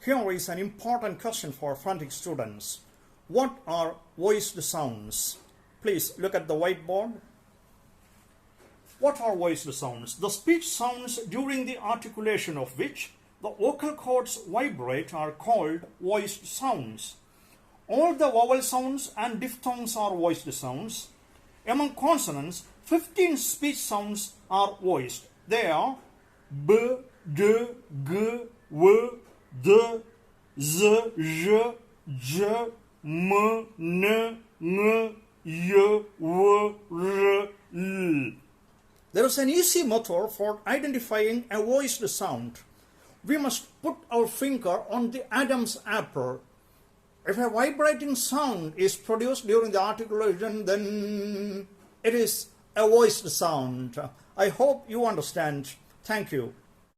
Here is an important question for phonetics students. What are voiced sounds? Please look at the whiteboard. What are voiced sounds? The speech sounds during the articulation of which the vocal cords vibrate are called voiced sounds. All the vowel sounds and diphthongs are voiced sounds. Among consonants, 15 speech sounds are voiced. They are B, D, G, W, D, Z, J, J, M, N, N, Y, W, R, L. There is an easy method for identifying a voiced sound. We must put our finger on the Adam's apple. If a vibrating sound is produced during the articulation, then it is a voiced sound. I hope you understand. Thank you.